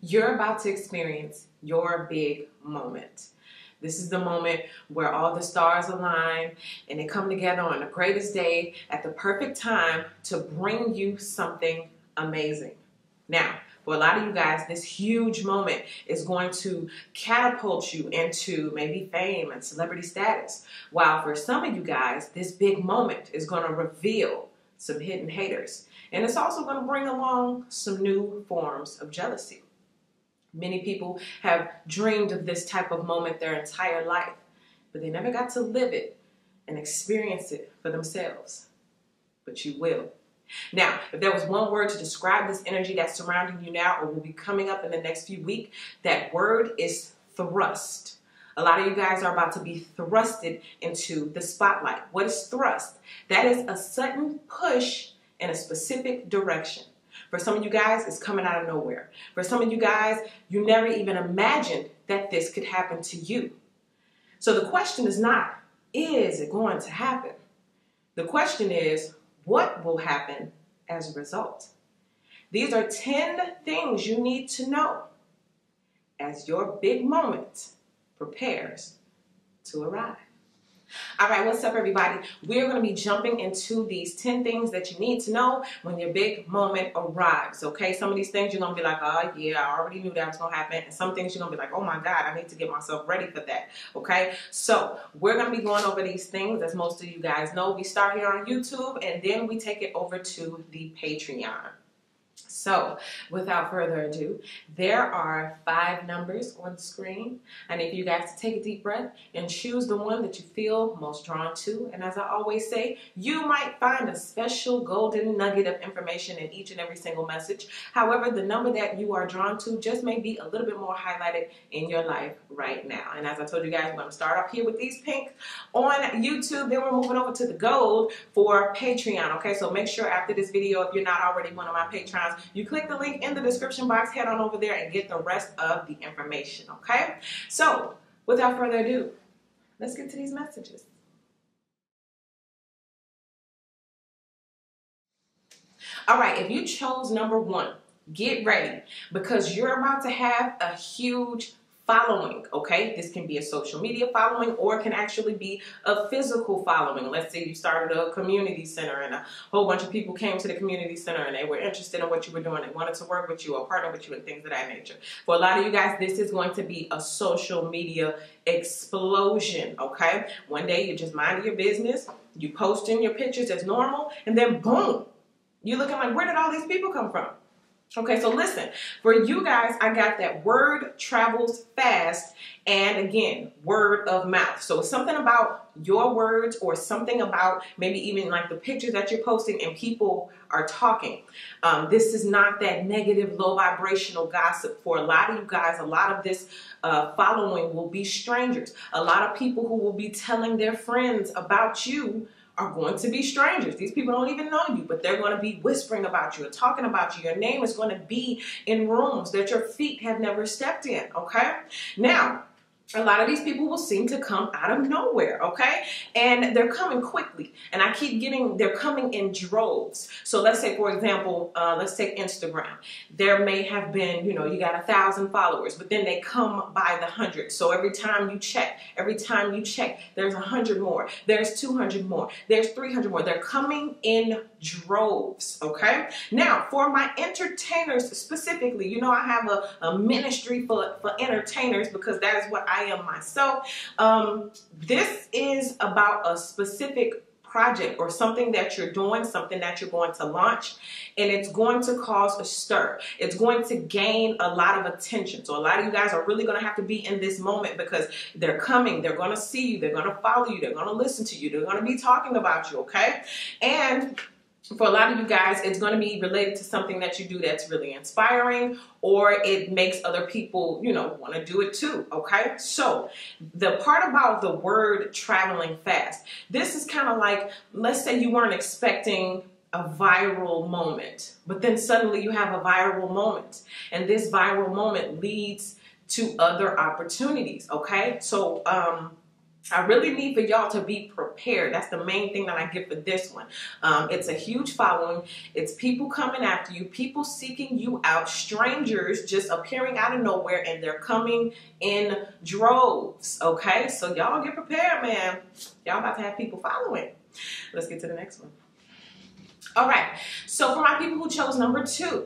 You're about to experience your big moment. This is the moment where all the stars align and they come together on the greatest day at the perfect time to bring you something amazing. Now, for a lot of you guys, this huge moment is going to catapult you into maybe fame and celebrity status. While for some of you guys, this big moment is going to reveal some hidden haters. And it's also going to bring along some new forms of jealousy. Many people have dreamed of this type of moment their entire life, but they never got to live it and experience it for themselves. But you will. Now, if there was one word to describe this energy that's surrounding you now or will be coming up in the next few weeks, that word is thrust. A lot of you guys are about to be thrusted into the spotlight. What is thrust? That is a sudden push in a specific direction. For some of you guys, it's coming out of nowhere. For some of you guys, you never even imagined that this could happen to you. So the question is not, is it going to happen? The question is, what will happen as a result? These are 10 things you need to know as your big moment prepares to arrive. All right, what's up, everybody? We're going to be jumping into these 10 things that you need to know when your big moment arrives, okay? Some of these things you're going to be like, oh, yeah, I already knew that was going to happen. And some things you're going to be like, oh, my God, I need to get myself ready for that, okay? So we're going to be going over these things. As most of you guys know, we start here on YouTube, and then we take it over to the Patreon. So, without further ado, there are 5 numbers on the screen. I need for you guys to take a deep breath and choose the one that you feel most drawn to. And as I always say, you might find a special golden nugget of information in each and every single message. However, the number that you are drawn to just may be a little bit more highlighted in your life right now. And as I told you guys, we're going to start off here with these pink on YouTube. Then we're moving over to the gold for Patreon. Okay, so make sure after this video, if you're not already one of my patrons, you click the link in the description box, head on over there and get the rest of the information, okay? So, without further ado, let's get to these messages. All right, if you chose number 1, get ready because you're about to have a huge following, okay? This can be a social media following or it can actually be a physical following. Let's say you started a community center and a whole bunch of people came to the community center and they were interested in what you were doing. They wanted to work with you or partner with you and things of that nature. For a lot of you guys, this is going to be a social media explosion, okay? One day you're just minding your business, you posting your pictures as normal, and then boom, you're looking like, where did all these people come from? Okay, so listen, for you guys, I got that word travels fast and again, word of mouth. So something about your words or something about maybe even like the pictures that you're posting and people are talking. This is not that negative, low vibrational gossip. For a lot of you guys, a lot of this following will be strangers. A lot of people who will be telling their friends about you are going to be strangers. These people don't even know you, but they're going to be whispering about you and talking about you. Your name is going to be in rooms that your feet have never stepped in, okay? Now, a lot of these people will seem to come out of nowhere, okay? And they're coming quickly. And I keep getting, they're coming in droves. So let's say, for example, let's take Instagram. There may have been, you know, you got 1,000 followers, but then they come by the hundreds. So every time you check, there's 100 more. There's 200 more. There's 300 more. They're coming in droves, okay? Now, for my entertainers specifically, you know, I have a ministry for entertainers because that is what I am myself. This is about a specific project or something that you're doing, something that you're going to launch, and it's going to cause a stir. It's going to gain a lot of attention. So a lot of you guys are really going to have to be in this moment because they're coming, they're going to see you, they're going to follow you, they're going to listen to you, they're going to be talking about you, okay? And for a lot of you guys, it's going to be related to something that you do that's really inspiring, or it makes other people, you know, want to do it too, okay? So the part about the word traveling fast, this is kind of like, let's say you weren't expecting a viral moment, but then suddenly you have a viral moment, and this viral moment leads to other opportunities, okay? So, I really need for y'all to be prepared. That's the main thing that I get for this one. It's a huge following. It's people coming after you, people seeking you out, strangers just appearing out of nowhere, and they're coming in droves. Okay, so y'all get prepared, man. Y'all about to have people following. Let's get to the next one. All right, so for my people who chose number 2,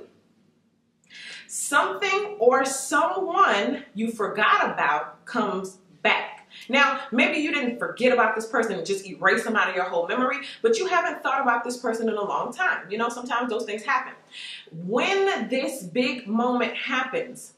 something or someone you forgot about comes back. Now, maybe you didn't forget about this person and just erase them out of your whole memory, but you haven't thought about this person in a long time. You know, sometimes those things happen. When this big moment happens,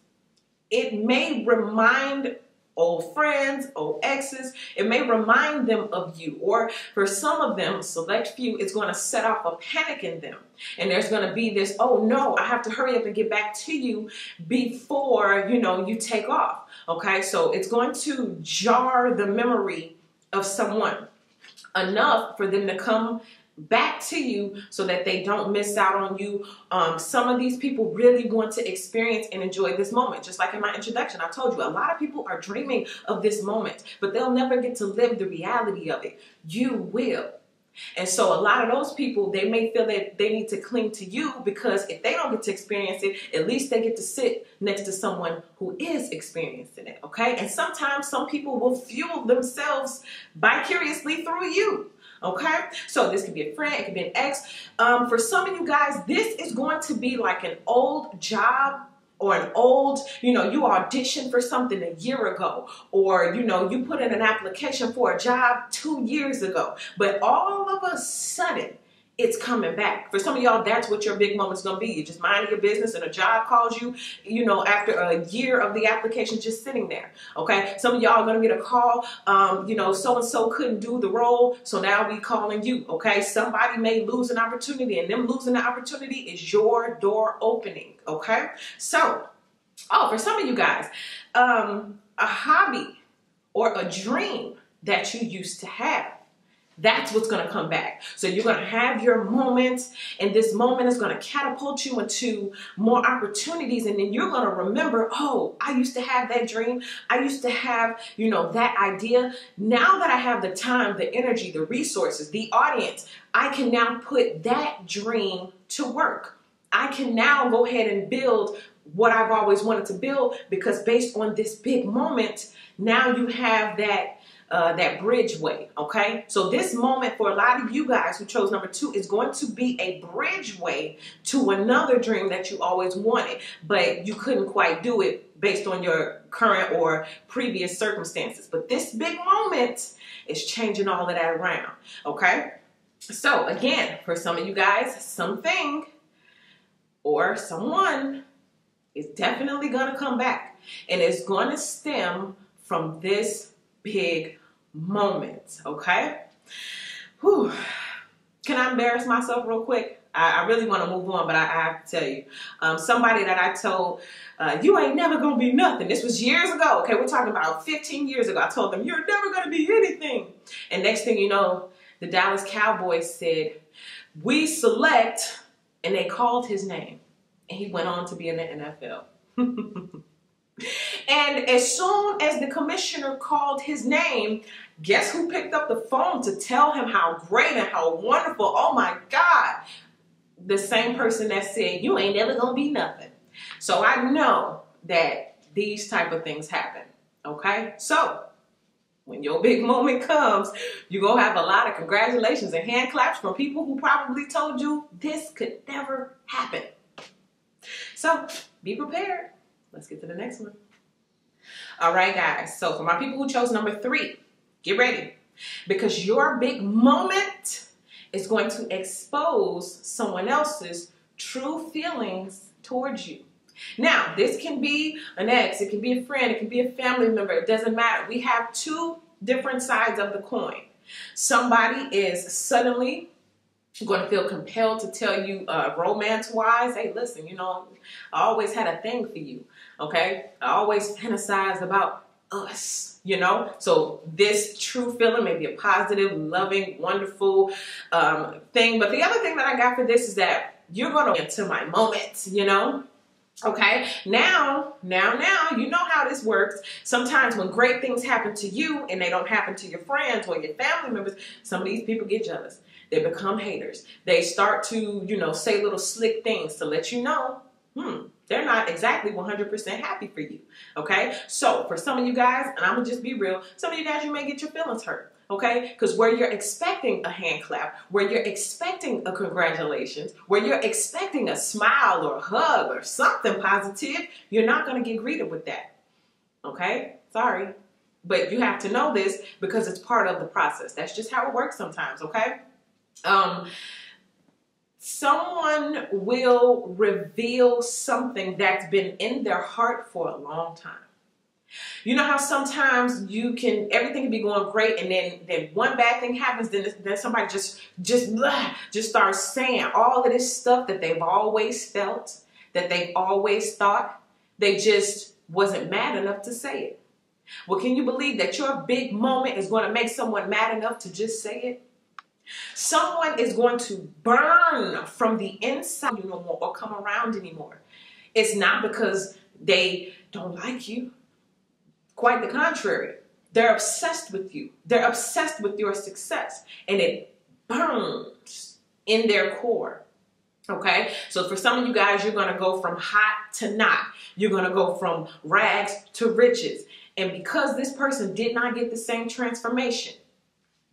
it may remind old friends, old exes, it may remind them of you, or for some of them, select few, it's going to set off a panic in them. And there's going to be this, oh no, I have to hurry up and get back to you before, you know, you take off. Okay, so it's going to jar the memory of someone enough for them to come back to you so that they don't miss out on you. Some of these people really want to experience and enjoy this moment. Just like in my introduction, I told you a lot of people are dreaming of this moment, but they'll never get to live the reality of it. You will. And so a lot of those people, they may feel that they need to cling to you because if they don't get to experience it, at least they get to sit next to someone who is experiencing it, okay? And sometimes some people will fuel themselves vicariously through you. Okay, so this could be a friend, it could be an ex. For some of you guys, this is going to be like an old job or an old, you know, you auditioned for something a year ago, or, you know, you put in an application for a job 2 years ago, but all of a sudden, it's coming back. For some of y'all, that's what your big moment's gonna be. You're just minding your business and a job calls you, you know, after a year of the application just sitting there, okay? Some of y'all are gonna get a call, you know, so-and-so couldn't do the role, so now we calling you, okay? Somebody may lose an opportunity, and them losing the opportunity is your door opening, okay? So, for some of you guys, a hobby or a dream that you used to have, that's what's going to come back. So you're going to have your moment, and this moment is going to catapult you into more opportunities. And then you're going to remember, oh, I used to have that dream. I used to have, you know, that idea. Now that I have the time, the energy, the resources, the audience, I can now put that dream to work. I can now go ahead and build what I've always wanted to build, because based on this big moment, now you have that bridgeway, okay? So this moment for a lot of you guys who chose number 2 is going to be a bridgeway to another dream that you always wanted, but you couldn't quite do it based on your current or previous circumstances. But this big moment is changing all of that around, okay? So again, for some of you guys, something or someone is definitely going to come back, and it's going to stem from this big moment, okay? Whew. Can I embarrass myself real quick? I really want to move on, but I have to tell you. Somebody that I told, you ain't never going to be nothing. This was years ago, okay? We're talking about 15 years ago. I told them, you're never going to be anything. And next thing you know, the Dallas Cowboys said, we select, and they called his name. And he went on to be in the NFL. And as soon as the commissioner called his name, guess who picked up the phone to tell him how great and how wonderful? Oh my God. The same person that said, you ain't never gonna be nothing. So I know that these type of things happen, okay? So when your big moment comes, you're gonna have a lot of congratulations and hand claps from people who probably told you this could never happen. So be prepared. Let's get to the next one. All right, guys. So for my people who chose number 3, get ready. Because your big moment is going to expose someone else's true feelings towards you. Now, this can be an ex, it can be a friend, it can be a family member. It doesn't matter. We have 2 different sides of the coin. Somebody is suddenly going to feel compelled to tell you romance-wise, hey, listen, you know, I always had a thing for you, okay? I always fantasized about us, you know? So this true feeling may be a positive, loving, wonderful thing. But the other thing that I got for this is that you're going to into my moments, you know? Okay, now, you know how this works. Sometimes when great things happen to you and they don't happen to your friends or your family members, some of these people get jealous. They become haters. They start to, say little slick things to let you know, they're not exactly 100% happy for you. Okay, so for some of you guys, and I'm gonna just be real, some of you guys, you may get your feelings hurt. Okay, because where you're expecting a hand clap, where you're expecting a congratulations, where you're expecting a smile or a hug or something positive, you're not going to get greeted with that. Okay, sorry, but you have to know this because it's part of the process. That's just how it works sometimes. Okay, someone will reveal something that's been in their heart for a long time. You know how sometimes everything can be going great, and then one bad thing happens, then somebody just starts saying all of this stuff that they've always felt, that they've always thought. They just wasn't mad enough to say it. Well, can you believe that your big moment is going to make someone mad enough to just say it? Someone is going to burn from the inside you no more or come around anymore. It's not because they don't like you. Quite the contrary. They're obsessed with you. They're obsessed with your success, and it burns in their core. Okay? So for some of you guys, you're going to go from hot to not. You're going to go from rags to riches. And because this person did not get the same transformation,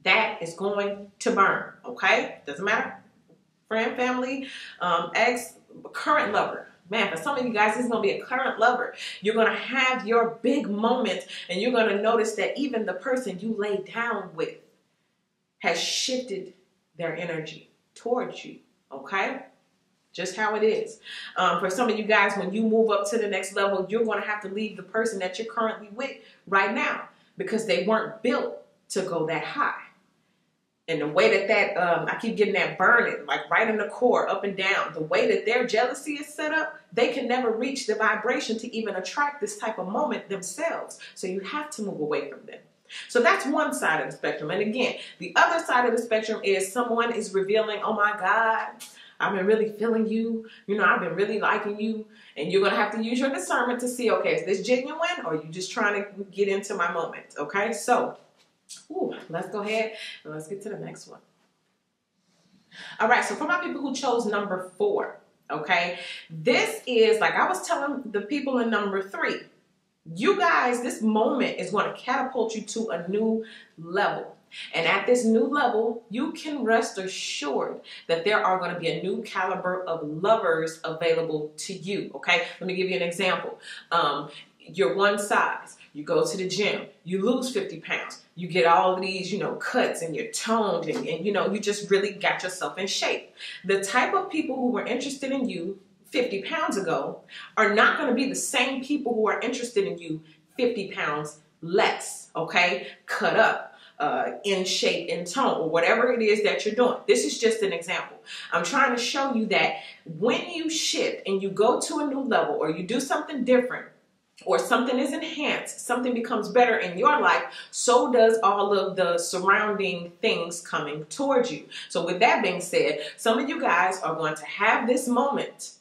that is going to burn. Okay? Doesn't matter. Friend, family, ex, current lover. Man, for some of you guys, this is going to be a current lover. You're going to have your big moment, and you're going to notice that even the person you lay down with has shifted their energy towards you, okay? Just how it is. For some of you guys, when you move up to the next level, you're going to have to leave the person that you're currently with right now because they weren't built to go that high. And the way that I keep getting that burning, like right in the core, up and down, the way that their jealousy is set up, they can never reach the vibration to even attract this type of moment themselves. So you have to move away from them. So that's one side of the spectrum. And again, the other side of the spectrum is someone is revealing, oh my God, I've been really feeling you. I've been really liking you. And you're going to have to use your discernment to see, okay, is this genuine or are you just trying to get into my moment? Okay, so let's go ahead and let's get to the next one. All right, so for my people who chose number 4, okay, this is, like I was telling the people in number 3, you guys, this moment is going to catapult you to a new level. And at this new level, you can rest assured that there are going to be a new caliber of lovers available to you, okay? Let me give you an example. You're one size. You go to the gym, you lose 50 pounds, you get all of these, cuts and you're toned and you just really got yourself in shape. The type of people who were interested in you 50 pounds ago are not going to be the same people who are interested in you 50 pounds less, okay? Cut up, in shape, in tone, or whatever it is that you're doing. This is just an example. I'm trying to show you that when you shift and you go to a new level or you do something different, or something is enhanced, something becomes better in your life, so does all of the surrounding things coming towards you. So with that being said, some of you guys are going to have this moment,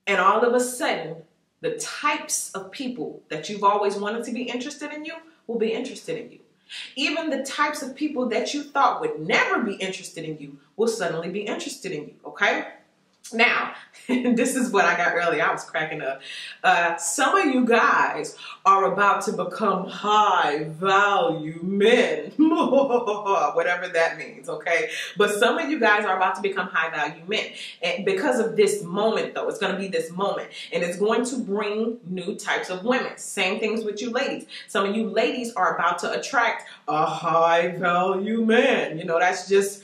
and all of a sudden, the types of people that you've always wanted to be interested in you will be interested in you. Even the types of people that you thought would never be interested in you will suddenly be interested in you, okay? Now, this is what I got earlier. I was cracking up. Some of you guys are about to become high value men, whatever that means, okay? But some of you guys are about to become high value men. And because of this moment, though, it's going to be this moment. And it's going to bring new types of women. Same things with you ladies. Some of you ladies are about to attract a high value man. That's just,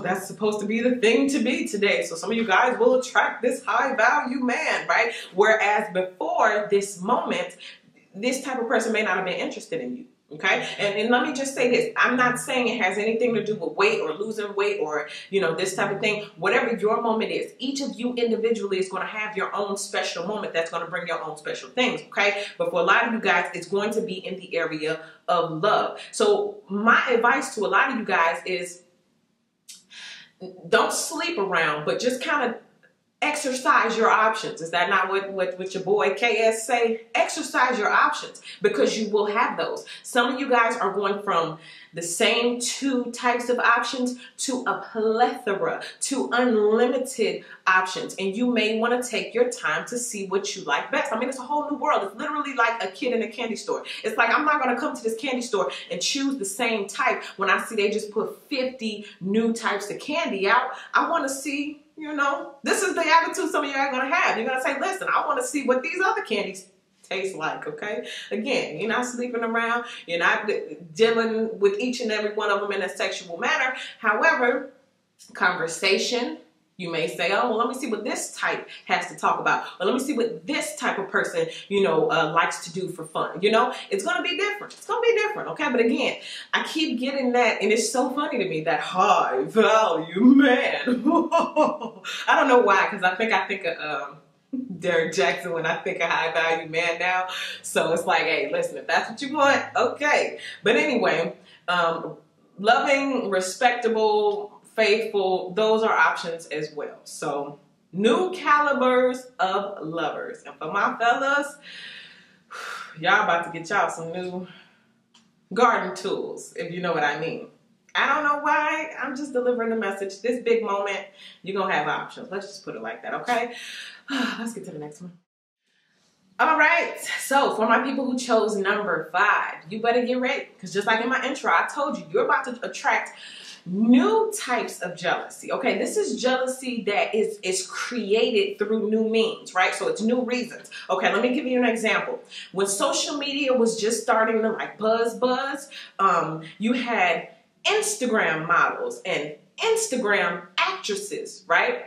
that's supposed to be the thing to be today. So some of you guys will attract this high value man, right? Whereas before this moment, this type of person may not have been interested in you. Okay. And let me just say this. I'm not saying it has anything to do with weight or losing weight or, this type of thing. Whatever your moment is, each of you individually is going to have your own special moment that's going to bring your own special things. Okay. But for a lot of you guys, it's going to be in the area of love. So my advice to a lot of you guys is don't sleep around, but just kind of exercise your options. Is that not what your boy KS say? Exercise your options, because you will have those. Some of you guys are going from the same 2 types of options to a plethora, to unlimited options. And you may want to take your time to see what you like best. I mean, it's a whole new world. It's literally like a kid in a candy store. It's like, I'm not going to come to this candy store and choose the same type when I see they just put 50 new types of candy out. I want to see, you know, this is the attitude some of you are going to have. You're going to say, listen, I want to see what these other candies taste like, okay? Again, you're not sleeping around. You're not dealing with each and every one of them in a sexual manner. However, conversation, you may say, oh, well, let me see what this type has to talk about. Or let me see what this type of person, you know, likes to do for fun. You know, it's going to be different. It's going to be different, okay? But again, I keep getting that, and it's so funny to me, that high value man. I don't know why, because I think of Derek Jackson when I think of high value man now. So it's like, hey, listen, if that's what you want, okay. But anyway, loving, respectable, faithful, those are options as well. So new calibers of lovers. And for my fellas, y'all about to get y'all some new garden tools, if you know what I mean. I don't know why. I'm just delivering the message. This big moment, you're going to have options. Let's just put it like that, okay? Let's get to the next one. All right. So for my people who chose number 5, you better get ready. Because just like in my intro, I told you, you're about to attract new types of jealousy. Okay, this is jealousy that is created through new means, right? So it's new reasons. Okay, let me give you an example. When social media was just starting to like buzz, you had Instagram models and Instagram actresses, right?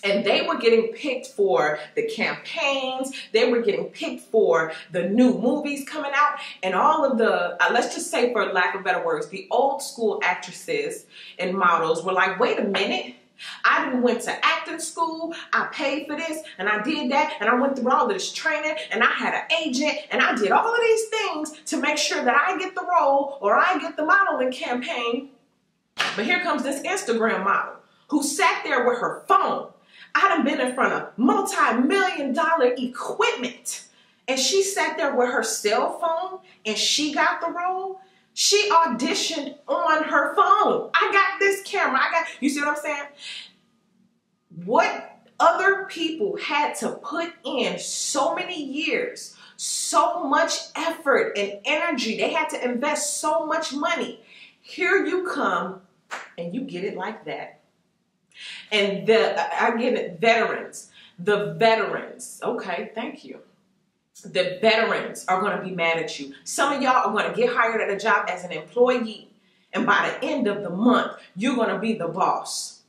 And they were getting picked for the campaigns. They were getting picked for the new movies coming out. And all of the, let's just say for lack of better words, the old school actresses and models were like, wait a minute. I done went to acting school, I paid for this, and I did that, and I went through all of this training, and I had an agent, and I did all of these things to make sure that I get the role or I get the modeling campaign. But here comes this Instagram model who sat there with her phone. I done been in front of multi-million-dollar equipment, and she sat there with her cell phone, and she got the role. She auditioned on her phone. I got this camera. You see what I'm saying? What other people had to put in so many years, so much effort and energy. They had to invest so much money. Here you come and you get it like that. And I get it, the veterans. Okay, thank you. The veterans are going to be mad at you. Some of y'all are going to get hired at a job as an employee, and by the end of the month, you're going to be the boss,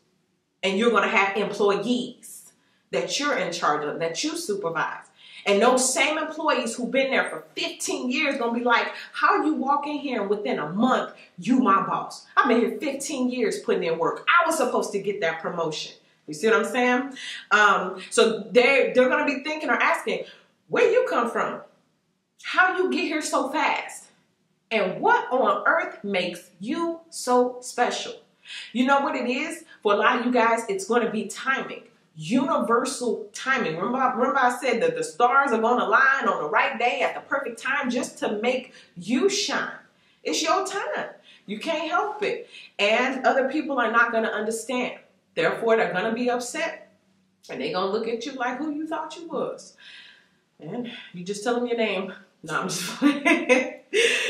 and you're going to have employees that you're in charge of, that you supervise. And those same employees who've been there for 15 years going to be like, how you walk in here and within a month, you my boss? I've been here 15 years putting in work. I was supposed to get that promotion. You see what I'm saying? So they're going to be thinking or asking, where you come from? How you get here so fast? And what on earth makes you so special? You know what it is? For a lot of you guys, it's going to be timing. Universal timing. Remember I said that the stars are going to align on the right day at the perfect time just to make you shine. It's your time. You can't help it. And other people are not going to understand. Therefore, they're going to be upset. And they're going to look at you like who you thought you was. And you just tell them your name. No, I'm just playing.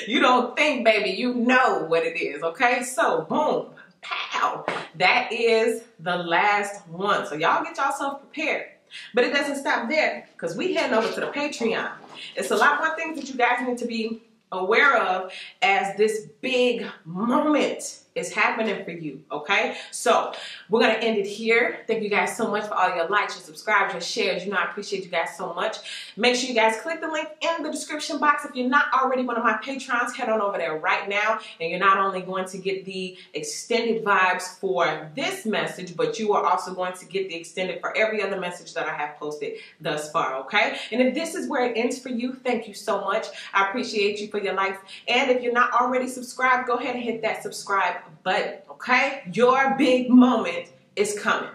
You don't think, baby. You know what it is, okay? So, boom, pow. That is the last one. So, y'all get yourself prepared. But it doesn't stop there, because we heading over to the Patreon. It's a lot more things that you guys need to be aware of as this big moment is happening for you, okay? So we're going to end it here. Thank you guys so much for all your likes, your subscribes, your shares. You know I appreciate you guys so much. Make sure you guys click the link in the description box. If you're not already one of my patrons, head on over there right now. And you're not only going to get the extended vibes for this message, but you are also going to get the extended for every other message that I have posted thus far, okay? And if this is where it ends for you, thank you so much. I appreciate you for your likes. And if you're not already subscribed, go ahead and hit that subscribe button, okay? Your big moment is coming.